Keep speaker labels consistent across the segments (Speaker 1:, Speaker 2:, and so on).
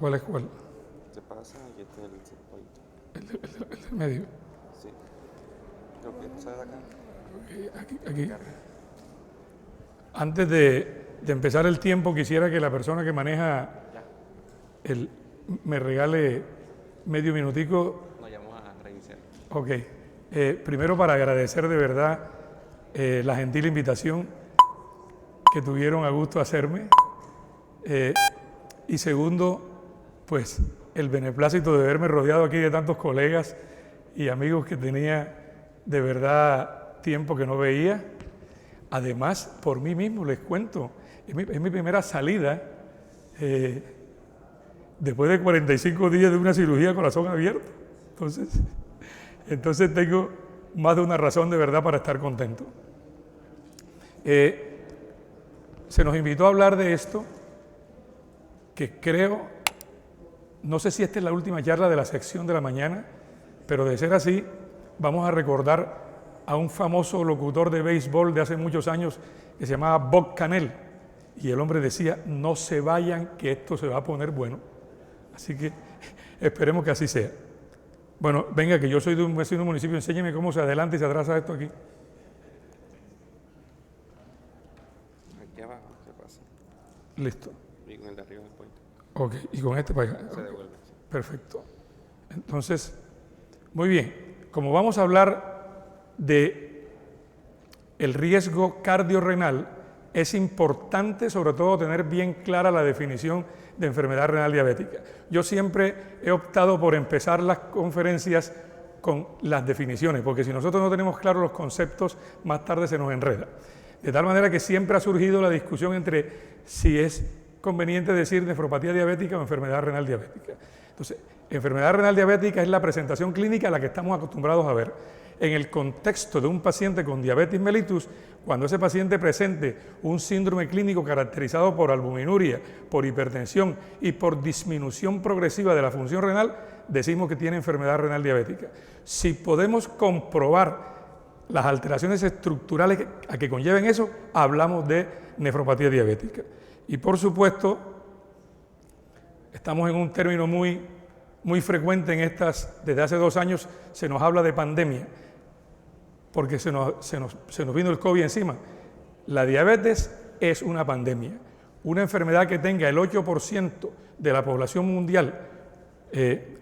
Speaker 1: ¿Cuál es cuál?
Speaker 2: Se pasa y este es el set point.
Speaker 1: El del medio.
Speaker 2: Sí. Creo que sale de acá.
Speaker 1: Aquí. Antes de empezar el tiempo, quisiera que la persona que maneja me regale medio minutico.
Speaker 2: Nos llamamos a reiniciar.
Speaker 1: Ok. Primero para agradecer de verdad la gentil invitación que tuvieron a gusto hacerme. Y segundo, pues el beneplácito de verme rodeado aquí de tantos colegas y amigos que tenía de verdad tiempo que no veía. Además, por mí mismo les cuento, es mi primera salida después de 45 días de una cirugía de corazón abierto. Entonces tengo más de una razón de verdad para estar contento. Se nos invitó a hablar de esto, que creo, no sé si esta es la última charla de la sección de la mañana, pero de ser así, vamos a recordar a un famoso locutor de béisbol de hace muchos años que se llamaba Bob Cannell, y el hombre decía: no se vayan, que esto se va a poner bueno. Así que esperemos que así sea. Bueno, venga, que yo soy de un vecino de municipio, enséñeme cómo se adelanta y se atrasa esto aquí.
Speaker 2: Aquí abajo se pasa.
Speaker 1: Listo.
Speaker 2: Y con el de arriba del point.
Speaker 1: Ok, y con este para acá.
Speaker 2: Se
Speaker 1: Okay.
Speaker 2: devuelve.
Speaker 1: Perfecto. Entonces, muy bien. Como vamos a hablar de el riesgo cardiorrenal, es importante sobre todo tener bien clara la definición de enfermedad renal diabética. Yo siempre he optado por empezar las conferencias con las definiciones, porque si nosotros no tenemos claros los conceptos, más tarde se nos enreda. De tal manera que siempre ha surgido la discusión entre si es conveniente decir nefropatía diabética o enfermedad renal diabética. Entonces, enfermedad renal diabética es la presentación clínica a la que estamos acostumbrados a ver. En el contexto de un paciente con diabetes mellitus, cuando ese paciente presente un síndrome clínico caracterizado por albuminuria, por hipertensión y por disminución progresiva de la función renal, decimos que tiene enfermedad renal diabética. Si podemos comprobar las alteraciones estructurales a que conlleven eso, hablamos de nefropatía diabética. Y por supuesto, estamos en un término muy frecuente en desde hace 2 años se nos habla de pandemia, porque se nos vino el COVID encima. La diabetes es una pandemia, una enfermedad que tenga el 8% de la población mundial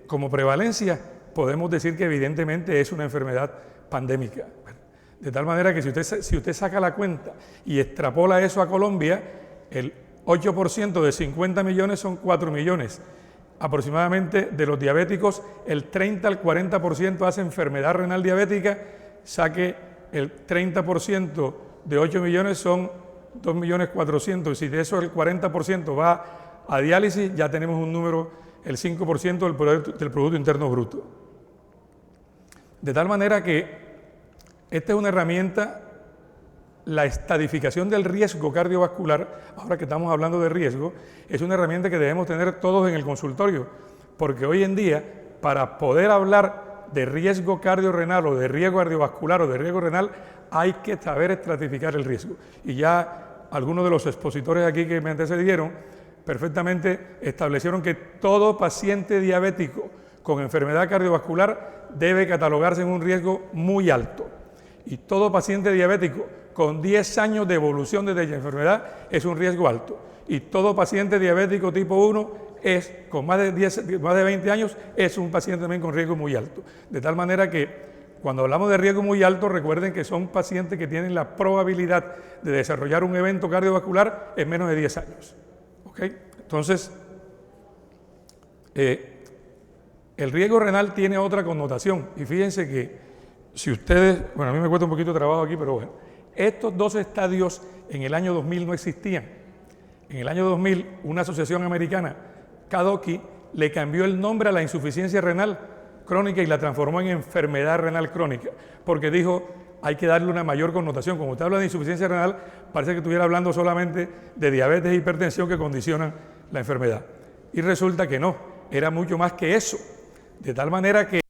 Speaker 1: como prevalencia, podemos decir que evidentemente es una enfermedad pandémica. De tal manera que si usted saca la cuenta y extrapola eso a Colombia, el 8% de 50 millones son 4 millones. Aproximadamente de los diabéticos, el 30 al 40% hace enfermedad renal diabética, saque el 30% de 8 millones son 2.400.000, y si de eso el 40% va a diálisis, ya tenemos un número, el 5% del Producto Interno Bruto. De tal manera que esta es una herramienta, la estadificación del riesgo cardiovascular, ahora que estamos hablando de riesgo, es una herramienta que debemos tener todos en el consultorio, porque hoy en día, para poder hablar de riesgo cardiorrenal o de riesgo cardiovascular o de riesgo renal, hay que saber estratificar el riesgo. Y ya algunos de los expositores aquí que me antecedieron perfectamente establecieron que todo paciente diabético con enfermedad cardiovascular debe catalogarse en un riesgo muy alto. Y todo paciente diabético con 10 años de evolución de la enfermedad es un riesgo alto. Y todo paciente diabético tipo 1 con más de 20 años es un paciente también con riesgo muy alto. De tal manera que cuando hablamos de riesgo muy alto, recuerden que son pacientes que tienen la probabilidad de desarrollar un evento cardiovascular en menos de 10 años. ¿Okay? Entonces, el riesgo renal tiene otra connotación. Y fíjense que si ustedes, bueno, a mí me cuesta un poquito de trabajo aquí, pero bueno, estos 2 estadios en el año 2000 no existían. En el año 2000, una asociación americana, KDOQI, le cambió el nombre a la insuficiencia renal crónica y la transformó en enfermedad renal crónica, porque dijo, hay que darle una mayor connotación. Como usted habla de insuficiencia renal, parece que estuviera hablando solamente de diabetes e hipertensión que condicionan la enfermedad. Y resulta que no, era mucho más que eso. De tal manera que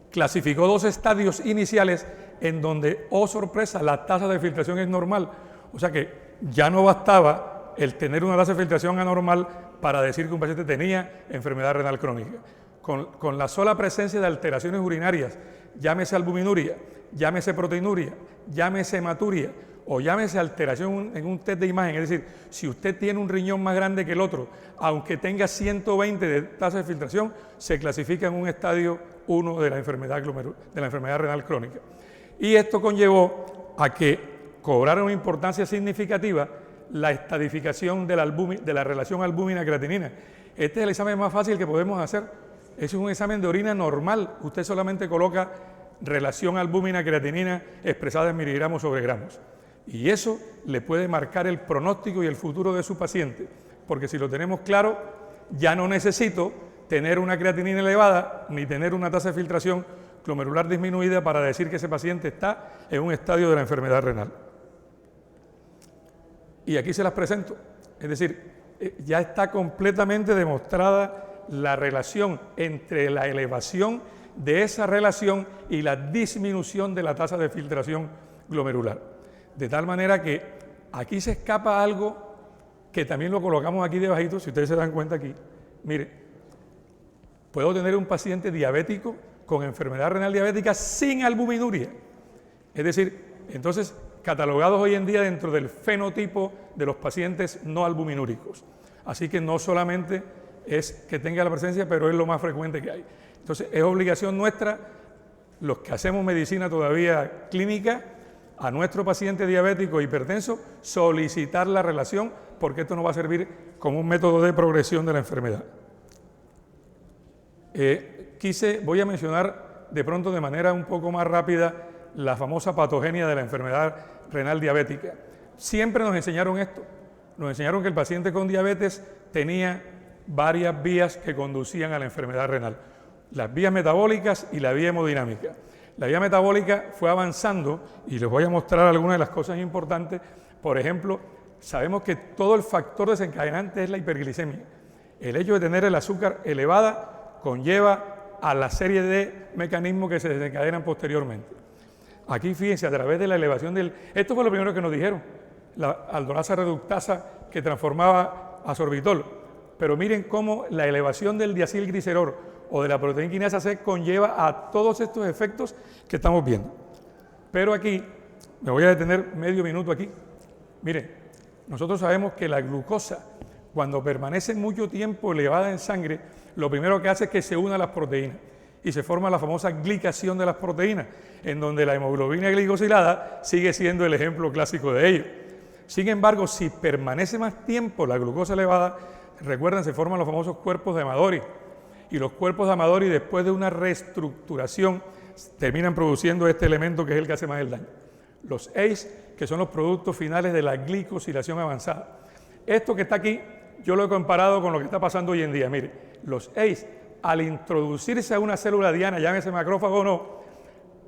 Speaker 1: clasificó 2 estadios iniciales en donde, oh sorpresa, la tasa de filtración es normal. O sea que ya no bastaba el tener una tasa de filtración anormal para decir que un paciente tenía enfermedad renal crónica. Con la sola presencia de alteraciones urinarias, llámese albuminuria, llámese proteinuria, llámese hematuria o llámese alteración en un test de imagen, es decir, si usted tiene un riñón más grande que el otro, aunque tenga 120 de tasa de filtración, se clasifica en un estadio 1 de la enfermedad renal crónica. Y esto conllevó a que cobrara una importancia significativa la estadificación de la relación albúmina-creatinina. Este es el examen más fácil que podemos hacer. Ese es un examen de orina normal. Usted solamente coloca relación albúmina-creatinina expresada en miligramos sobre gramos. Y eso le puede marcar el pronóstico y el futuro de su paciente. Porque si lo tenemos claro, ya no necesito tener una creatinina elevada ni tener una tasa de filtración glomerular disminuida para decir que ese paciente está en un estadio de la enfermedad renal. Y aquí se las presento. Es decir, ya está completamente demostrada la relación entre la elevación de esa relación y la disminución de la tasa de filtración glomerular. De tal manera que aquí se escapa algo que también lo colocamos aquí debajito, si ustedes se dan cuenta aquí. Mire, puedo tener un paciente diabético con enfermedad renal diabética sin albuminuria. Es decir, entonces, catalogados hoy en día dentro del fenotipo de los pacientes no albuminúricos. Así que no solamente es que tenga la presencia, pero es lo más frecuente que hay. Entonces, es obligación nuestra, los que hacemos medicina todavía clínica, a nuestro paciente diabético hipertenso, solicitar la relación, porque esto nos va a servir como un método de progresión de la enfermedad. Voy a mencionar de pronto de manera un poco más rápida la famosa patogenia de la enfermedad renal diabética. Siempre nos enseñaron esto, nos enseñaron que el paciente con diabetes tenía varias vías que conducían a la enfermedad renal, las vías metabólicas y la vía hemodinámica. La vía metabólica fue avanzando y les voy a mostrar algunas de las cosas importantes. Por ejemplo, sabemos que todo el factor desencadenante es la hiperglicemia. El hecho de tener el azúcar elevada conlleva a la serie de mecanismos que se desencadenan posteriormente. Aquí fíjense, a través de la elevación del... Esto fue lo primero que nos dijeron, la aldolasa reductasa que transformaba a sorbitol. Pero miren cómo la elevación del diacilglicerol o de la proteína quinasa C conlleva a todos estos efectos que estamos viendo. Pero aquí, me voy a detener medio minuto aquí. Miren, nosotros sabemos que la glucosa, cuando permanece mucho tiempo elevada en sangre, lo primero que hace es que se una a las proteínas y se forma la famosa glicación de las proteínas, en donde la hemoglobina glicosilada sigue siendo el ejemplo clásico de ello. Sin embargo, si permanece más tiempo la glucosa elevada, recuerden, se forman los famosos cuerpos de Amadori, y los cuerpos de Amadori, después de una reestructuración, terminan produciendo este elemento que es el que hace más el daño. Los ACE, que son los productos finales de la glicosilación avanzada. Esto que está aquí, yo lo he comparado con lo que está pasando hoy en día. Mire, los ACE, al introducirse a una célula diana, llámese macrófago o no,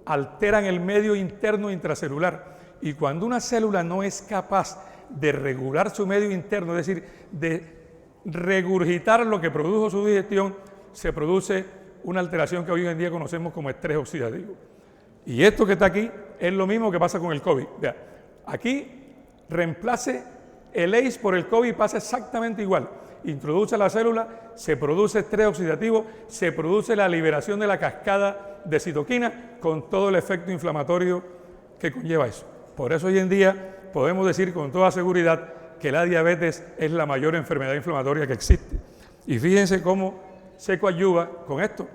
Speaker 1: alteran el medio interno intracelular. Y cuando una célula no es capaz de regular su medio interno, es decir, de regurgitar lo que produjo su digestión, se produce una alteración que hoy en día conocemos como estrés oxidativo. Y esto que está aquí es lo mismo que pasa con el COVID. Vea, aquí reemplace el ACE por el COVID, pasa exactamente igual. Introduce la célula, se produce estrés oxidativo, se produce la liberación de la cascada de citoquina con todo el efecto inflamatorio que conlleva eso. Por eso hoy en día podemos decir con toda seguridad que la diabetes es la mayor enfermedad inflamatoria que existe. Y fíjense cómo se coadyuva con esto.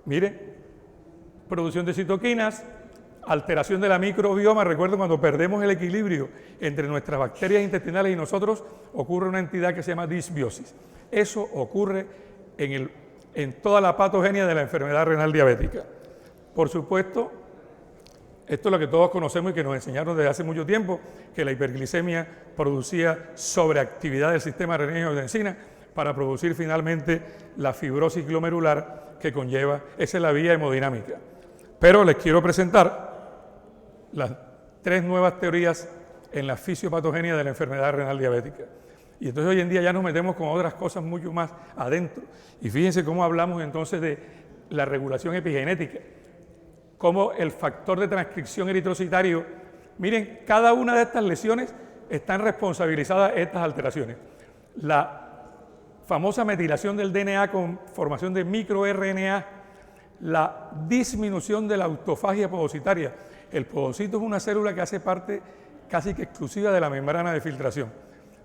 Speaker 1: Miren, producción de citoquinas, alteración de la microbioma. Recuerden, cuando perdemos el equilibrio entre nuestras bacterias intestinales y nosotros, ocurre una entidad que se llama disbiosis. Eso ocurre en toda la patogenia de la enfermedad renal diabética. Por supuesto, esto es lo que todos conocemos y que nos enseñaron desde hace mucho tiempo, que la hiperglicemia producía sobreactividad del sistema renina-angiotensina para producir finalmente la fibrosis glomerular que conlleva, esa es la vía hemodinámica. Pero les quiero presentar las 3 nuevas teorías en la fisiopatogenia de la enfermedad renal diabética. Y entonces hoy en día ya nos metemos con otras cosas mucho más adentro. Y fíjense cómo hablamos entonces de la regulación epigenética, cómo el factor de transcripción eritrocitario, miren, cada una de estas lesiones están responsabilizadas estas alteraciones. La famosa metilación del DNA con formación de microRNA, la disminución de la autofagia podocitaria. El podocito es una célula que hace parte casi que exclusiva de la membrana de filtración,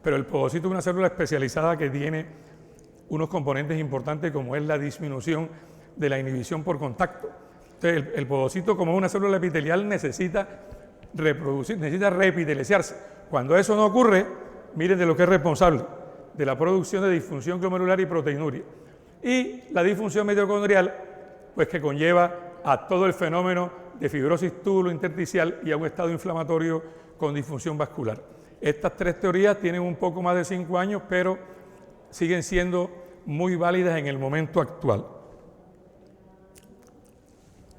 Speaker 1: pero el podocito es una célula especializada que tiene unos componentes importantes como es la disminución de la inhibición por contacto. Entonces, el podocito, como es una célula epitelial, necesita reproducir, necesita reepiteliciarse. Cuando eso no ocurre, miren de lo que es responsable, de la producción de disfunción glomerular y proteinuria. Y la disfunción mitocondrial, pues que conlleva a todo el fenómeno de fibrosis túbulo intersticial y a un estado inflamatorio con disfunción vascular. Estas tres teorías tienen un poco más de 5 años, pero siguen siendo muy válidas en el momento actual.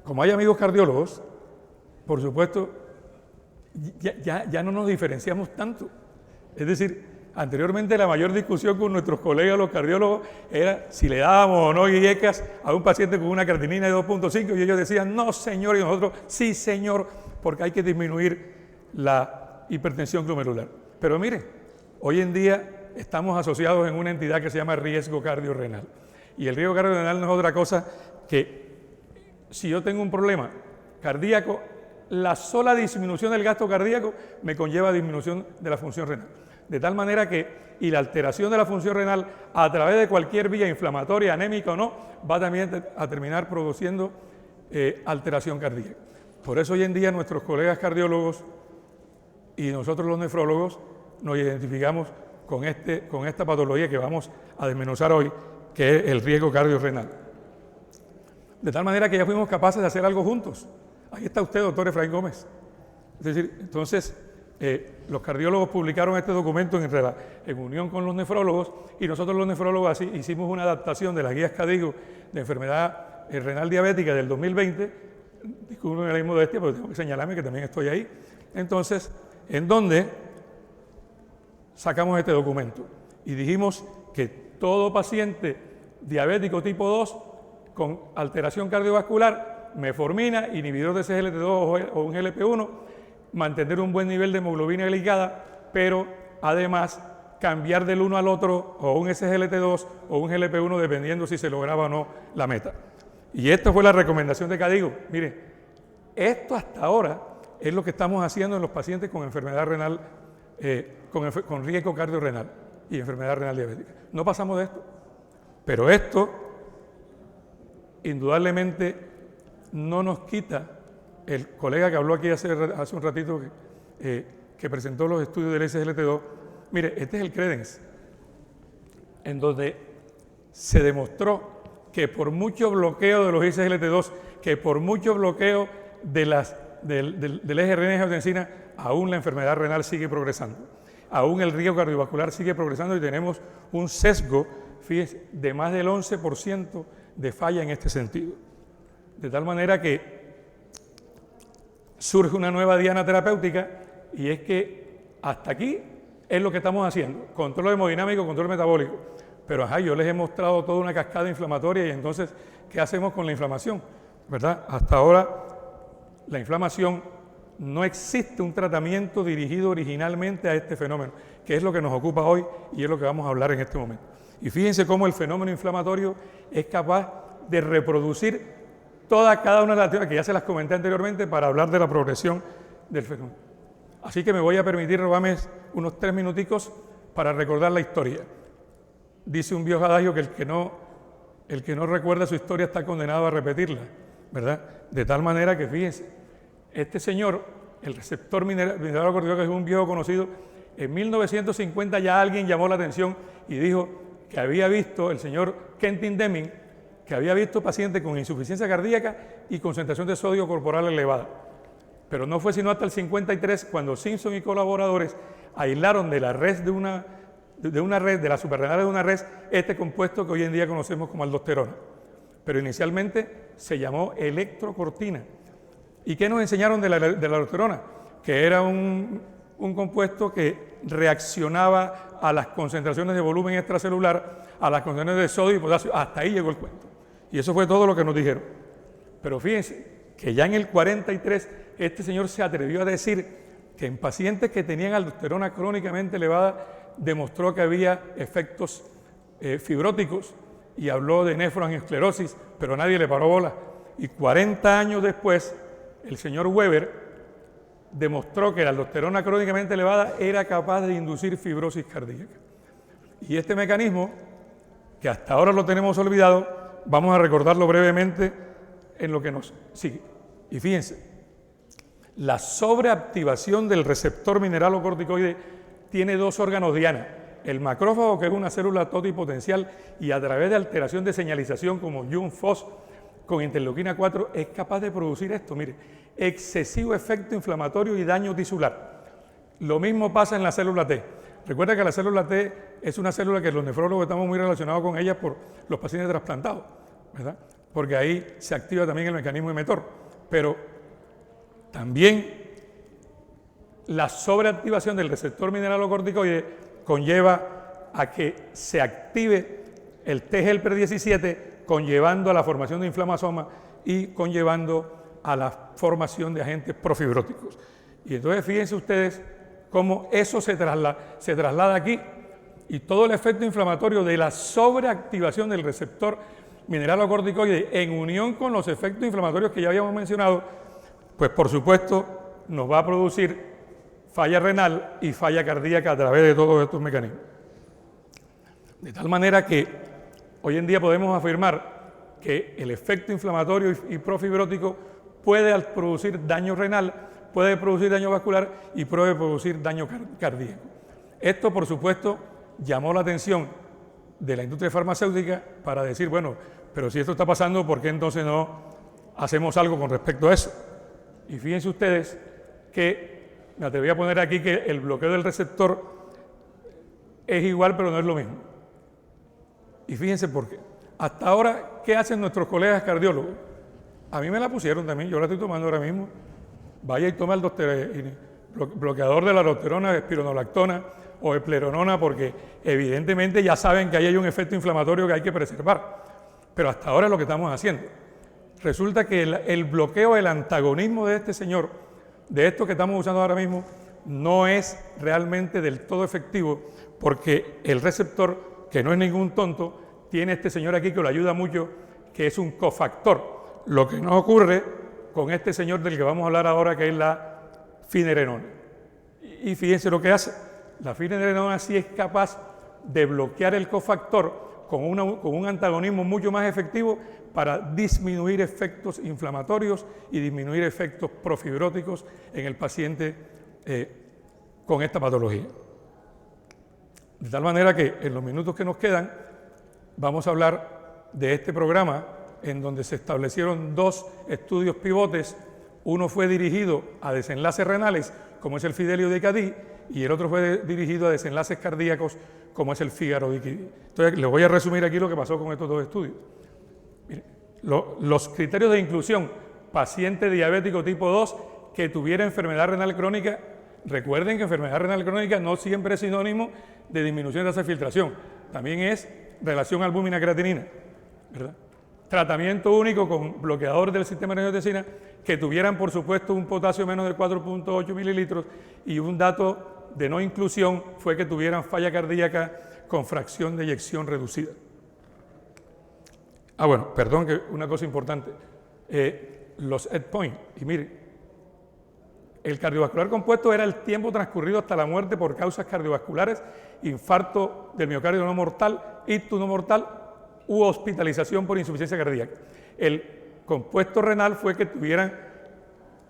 Speaker 1: Como hay amigos cardiólogos, por supuesto, ya no nos diferenciamos tanto. Es decir, anteriormente la mayor discusión con nuestros colegas los cardiólogos era si le dábamos o no IECAS a un paciente con una creatinina de 2.5 y ellos decían, no señor, y nosotros, sí señor, porque hay que disminuir la hipertensión glomerular. Pero mire, hoy en día estamos asociados en una entidad que se llama riesgo cardiorrenal. Y el riesgo cardiorrenal no es otra cosa que si yo tengo un problema cardíaco, la sola disminución del gasto cardíaco me conlleva disminución de la función renal. De tal manera que, y la alteración de la función renal a través de cualquier vía inflamatoria, anémica o no, va también a terminar produciendo alteración cardíaca. Por eso hoy en día nuestros colegas cardiólogos y nosotros los nefrólogos nos identificamos con esta patología que vamos a desmenuzar hoy, que es el riesgo cardiorrenal. De tal manera que ya fuimos capaces de hacer algo juntos. Ahí está usted, doctor Efraín Gómez. Es decir, entonces, los cardiólogos publicaron este documento en unión con los nefrólogos, y nosotros los nefrólogos así hicimos una adaptación de las guías CADIGO de enfermedad renal diabética del 2020, disculpen la modestia, pero tengo que señalarme que también estoy ahí. Entonces, en donde sacamos este documento y dijimos que todo paciente diabético tipo 2 con alteración cardiovascular, metformina, inhibidor de SGLT2 o un GLP-1, mantener un buen nivel de hemoglobina glicada, pero además cambiar del uno al otro o un SGLT2 o un GLP-1 dependiendo si se lograba o no la meta. Y esta fue la recomendación de CADIGO. Mire, esto hasta ahora es lo que estamos haciendo en los pacientes con enfermedad renal, con riesgo cardiorrenal y enfermedad renal diabética. No pasamos de esto, pero esto indudablemente no nos quita. El colega que habló aquí hace un ratito que presentó los estudios del SGLT2, mire, este es el CREDENS, en donde se demostró que por mucho bloqueo de los SGLT2, que por mucho bloqueo del eje renina-angiotensina, aún la enfermedad renal sigue progresando, aún el riesgo cardiovascular sigue progresando y tenemos un sesgo, fíjense, de más del 11% de falla en este sentido. De tal manera que surge una nueva diana terapéutica, y es que hasta aquí es lo que estamos haciendo, control hemodinámico, control metabólico, pero yo les he mostrado toda una cascada inflamatoria, y entonces, ¿qué hacemos con la inflamación? ¿Verdad? Hasta ahora, la inflamación, no existe un tratamiento dirigido originalmente a este fenómeno, que es lo que nos ocupa hoy y es lo que vamos a hablar en este momento. Y fíjense cómo el fenómeno inflamatorio es capaz de reproducir cada una de las teorías, que ya se las comenté anteriormente, para hablar de la progresión del fenómeno. Así que me voy a permitir robarme unos 3 minuticos para recordar la historia. Dice un viejo adagio que el que no recuerda su historia está condenado a repetirla, ¿verdad? De tal manera que, fíjense, este señor, el receptor mineral corticoide, que es un viejo conocido, en 1950 ya alguien llamó la atención y dijo que había visto, el señor Quentin Deming, que había visto pacientes con insuficiencia cardíaca y concentración de sodio corporal elevada. Pero no fue sino hasta el 53 cuando Simpson y colaboradores aislaron de la red de la suprarrenal de una red, este compuesto que hoy en día conocemos como aldosterona. Pero inicialmente se llamó electrocortina. ¿Y qué nos enseñaron de la aldosterona? Que era un compuesto que reaccionaba a las concentraciones de volumen extracelular, a las concentraciones de sodio y potasio. Hasta ahí llegó el cuento. Y eso fue todo lo que nos dijeron. Pero fíjense que ya en el 43 este señor se atrevió a decir que en pacientes que tenían aldosterona crónicamente elevada demostró que había efectos fibróticos y habló de nefroangiosclerosis, pero nadie le paró bola. Y 40 años después, el señor Weber demostró que la aldosterona crónicamente elevada era capaz de inducir fibrosis cardíaca. Y este mecanismo, que hasta ahora lo tenemos olvidado, vamos a recordarlo brevemente en lo que nos sigue. Y fíjense, la sobreactivación del receptor mineralocorticoide tiene dos órganos diana. El macrófago, que es una célula totipotencial, y a través de alteración de señalización como Jun-Fos con interleuquina 4 es capaz de producir esto, mire, excesivo efecto inflamatorio y daño tisular. Lo mismo pasa en la célula T. Recuerda que la célula T es una célula que los nefrólogos estamos muy relacionados con ella por los pacientes trasplantados, ¿verdad? Porque ahí se activa también el mecanismo emetor. Pero también la sobreactivación del receptor mineralocorticoide conlleva a que se active el T-helper 17, conllevando a la formación de inflamasomas y conllevando a la formación de agentes profibróticos. Y entonces fíjense ustedes cómo eso se traslada aquí, y todo el efecto inflamatorio de la sobreactivación del receptor mineralocorticoide en unión con los efectos inflamatorios que ya habíamos mencionado, pues por supuesto nos va a producir falla renal y falla cardíaca a través de todos estos mecanismos. De tal manera que hoy en día podemos afirmar que el efecto inflamatorio y profibrótico puede producir daño renal, puede producir daño vascular y puede producir daño cardíaco. Esto, por supuesto, llamó la atención de la industria farmacéutica para decir, bueno, pero si esto está pasando, ¿por qué entonces no hacemos algo con respecto a eso? Y fíjense ustedes que, me atreví a poner aquí que el bloqueo del receptor es igual, pero no es lo mismo. Y fíjense por qué. Hasta ahora, ¿qué hacen nuestros colegas cardiólogos? A mí me la pusieron también, yo la estoy tomando ahora mismo. Vaya y toma el bloqueador de la aldosterona, espironolactona o eplerenona, porque evidentemente ya saben que ahí hay un efecto inflamatorio que hay que preservar. Pero hasta ahora es lo que estamos haciendo. Resulta que el bloqueo, el antagonismo de este señor, de esto que estamos usando ahora mismo, no es realmente del todo efectivo, porque el receptor, que no es ningún tonto, tiene este señor aquí que lo ayuda mucho, que es un cofactor. Lo que no ocurre con este señor del que vamos a hablar ahora, que es la finerenona. Y fíjense lo que hace. La finerenona sí es capaz de bloquear el cofactor con un antagonismo mucho más efectivo para disminuir efectos inflamatorios y disminuir efectos profibróticos en el paciente con esta patología. De tal manera que en los minutos que nos quedan vamos a hablar de este programa en donde se establecieron dos estudios pivotes. Uno fue dirigido a desenlaces renales, como es el Fidelio de Cadí, y el otro fue dirigido a desenlaces cardíacos, como es el Fígaro de Cadí. Entonces, les voy a resumir aquí lo que pasó con estos dos estudios. Miren, los criterios de inclusión: paciente diabético tipo 2 que tuviera enfermedad renal crónica. Recuerden que enfermedad renal crónica no siempre es sinónimo de disminución de tasa de filtración, también es relación albúmina-creatinina, ¿verdad? Tratamiento único con bloqueadores del sistema de angiotensina que tuvieran, por supuesto, un potasio menos de 4.8 mililitros, y un dato de no inclusión fue que tuvieran falla cardíaca con fracción de eyección reducida. Bueno, perdón, que una cosa importante, los endpoints, y mire, el cardiovascular compuesto era el tiempo transcurrido hasta la muerte por causas cardiovasculares, infarto del miocardio no mortal, ictus no mortal u hospitalización por insuficiencia cardíaca. El compuesto renal fue que tuvieran,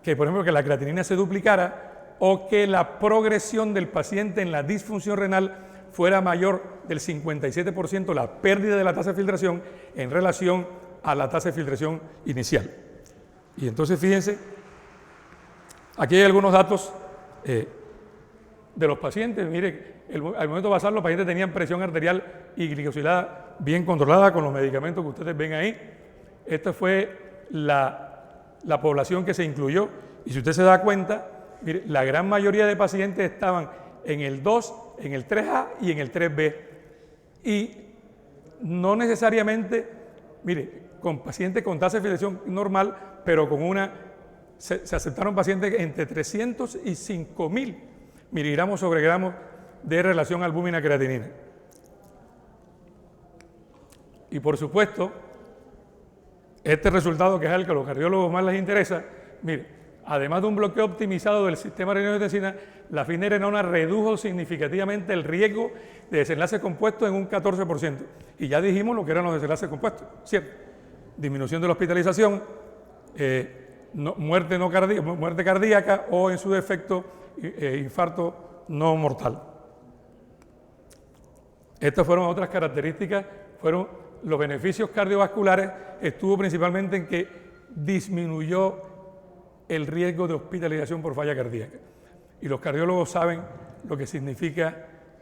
Speaker 1: que por ejemplo, que la creatinina se duplicara o que la progresión del paciente en la disfunción renal fuera mayor del 57%, la pérdida de la tasa de filtración en relación a la tasa de filtración inicial. Y entonces fíjense, aquí hay algunos datos de los pacientes. Mire, al momento basal los pacientes tenían presión arterial y glicosilada bien controlada con los medicamentos que ustedes ven ahí. Esta fue la población que se incluyó, y si usted se da cuenta, mire, la gran mayoría de pacientes estaban en el 2, en el 3A y en el 3B, y no necesariamente, mire, con pacientes con tasa de filtración normal, pero con se aceptaron pacientes entre 300 y 5.000 miligramos sobre gramos de relación albúmina-creatinina. Y por supuesto, este resultado, que es el que a los cardiólogos más les interesa, mire, además de un bloqueo optimizado del sistema renina-angiotensina, la finerenona redujo significativamente el riesgo de desenlaces compuestos en un 14%. Y ya dijimos lo que eran los desenlaces compuestos, ¿cierto? Disminución de la hospitalización, muerte cardíaca o, en su defecto, infarto no mortal. Estas fueron otras características, fueron los beneficios cardiovasculares, estuvo principalmente en que disminuyó el riesgo de hospitalización por falla cardíaca. Y los cardiólogos saben lo que significa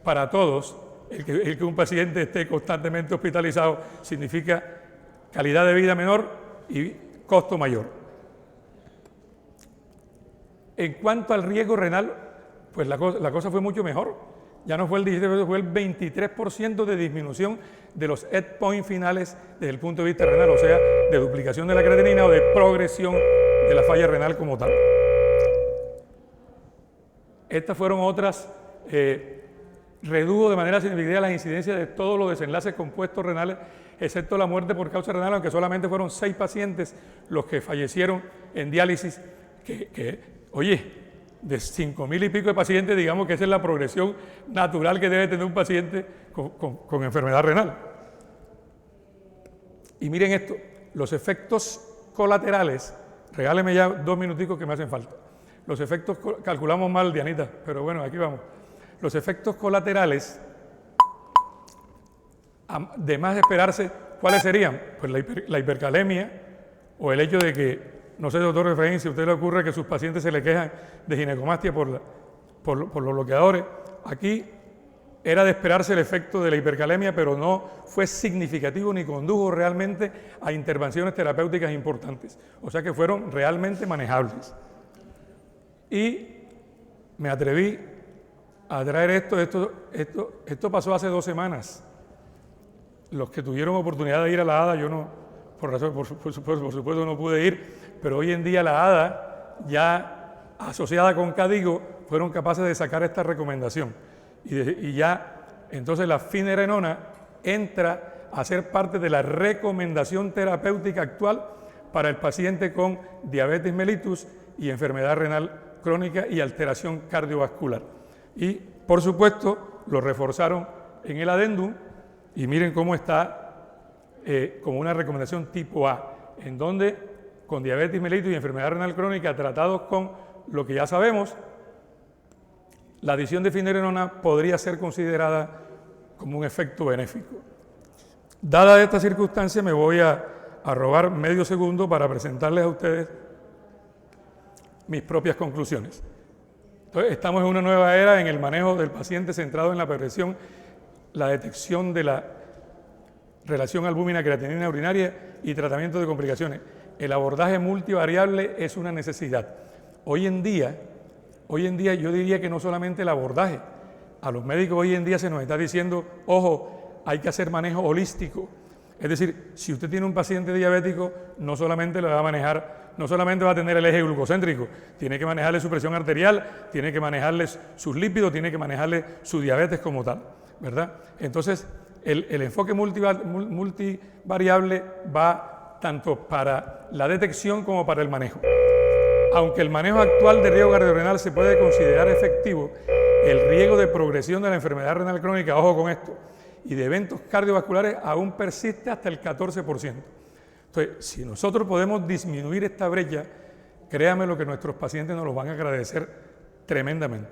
Speaker 1: para todos el que un paciente esté constantemente hospitalizado, significa calidad de vida menor y costo mayor. En cuanto al riesgo renal, pues la cosa fue mucho mejor. Ya no fue el 17%, fue el 23% de disminución de los endpoints finales desde el punto de vista renal, o sea, de duplicación de la creatinina o de progresión de la falla renal como tal. Estas fueron otras, redujo de manera significativa las incidencias de todos los desenlaces compuestos renales, excepto la muerte por causa renal, aunque solamente fueron 6 pacientes los que fallecieron en diálisis, oye, de 5.000 y pico de pacientes, digamos que esa es la progresión natural que debe tener un paciente con enfermedad renal. Y miren esto, los efectos colaterales, regáleme ya 2 minuticos que me hacen falta. Los efectos, calculamos mal, Dianita, pero bueno, aquí vamos. Los efectos colaterales, de más esperarse, ¿cuáles serían? Pues la hipercalemia o el hecho de que, no sé, doctor Efraín, si a usted le ocurre que sus pacientes se le quejan de ginecomastia por los bloqueadores. Aquí era de esperarse el efecto de la hipercalemia, pero no fue significativo ni condujo realmente a intervenciones terapéuticas importantes. O sea que fueron realmente manejables. Y me atreví a traer esto pasó hace 2 semanas. Los que tuvieron oportunidad de ir a la ADA, yo no, por supuesto no pude ir, pero hoy en día la ADA, ya asociada con CADIGO, fueron capaces de sacar esta recomendación. Y ya, entonces la finerenona entra a ser parte de la recomendación terapéutica actual para el paciente con diabetes mellitus y enfermedad renal crónica y alteración cardiovascular. Y, por supuesto, lo reforzaron en el adendum, y miren cómo está como una recomendación tipo A, en donde con diabetes mellitus y enfermedad renal crónica tratados con lo que ya sabemos, la adición de finerenona podría ser considerada como un efecto benéfico. Dada esta circunstancia, me voy a robar medio segundo para presentarles a ustedes mis propias conclusiones. Entonces, estamos en una nueva era en el manejo del paciente centrado en la prevención, la detección de la relación albúmina-creatinina urinaria y tratamiento de complicaciones. El abordaje multivariable es una necesidad. Hoy en día yo diría que no solamente el abordaje, a los médicos hoy en día se nos está diciendo, ojo, hay que hacer manejo holístico. Es decir, si usted tiene un paciente diabético, no solamente le va a manejar, no solamente va a tener el eje glucocéntrico, tiene que manejarle su presión arterial, tiene que manejarle sus lípidos, tiene que manejarle su diabetes como tal, ¿verdad? Entonces, el enfoque multivariable va tanto para la detección como para el manejo. Aunque el manejo actual de riesgo cardiorrenal se puede considerar efectivo, el riesgo de progresión de la enfermedad renal crónica, ojo con esto, y de eventos cardiovasculares aún persiste hasta el 14%. Entonces, si nosotros podemos disminuir esta brecha, créanme lo que nuestros pacientes nos lo van a agradecer tremendamente.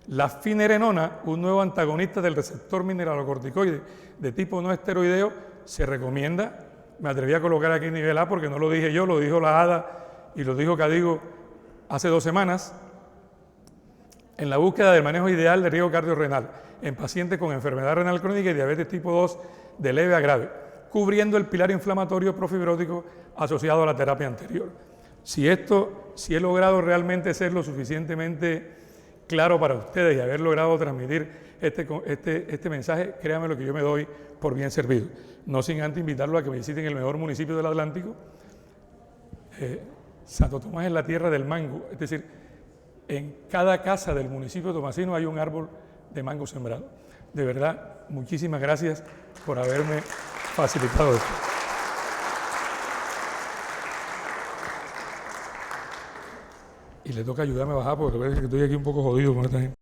Speaker 1: La finerenona, un nuevo antagonista del receptor mineralocorticoide de tipo no esteroideo, se recomienda, me atreví a colocar aquí nivel A porque no lo dije yo, lo dijo la ADA y lo dijo CADIGO hace 2 semanas, en la búsqueda del manejo ideal de riesgo cardiorrenal en pacientes con enfermedad renal crónica y diabetes tipo 2 de leve a grave, cubriendo el pilar inflamatorio profibrótico asociado a la terapia anterior. Si he logrado realmente ser lo suficientemente claro para ustedes y haber logrado transmitir este mensaje, créanme lo que yo me doy por bien servido. No sin antes invitarlo a que me visiten el mejor municipio del Atlántico. Santo Tomás es la tierra del mango, es decir, en cada casa del municipio tomasino hay un árbol de mango sembrado. De verdad, muchísimas gracias por haberme facilitado esto. Y le toca ayudarme a bajar porque estoy aquí un poco jodido con esta gente.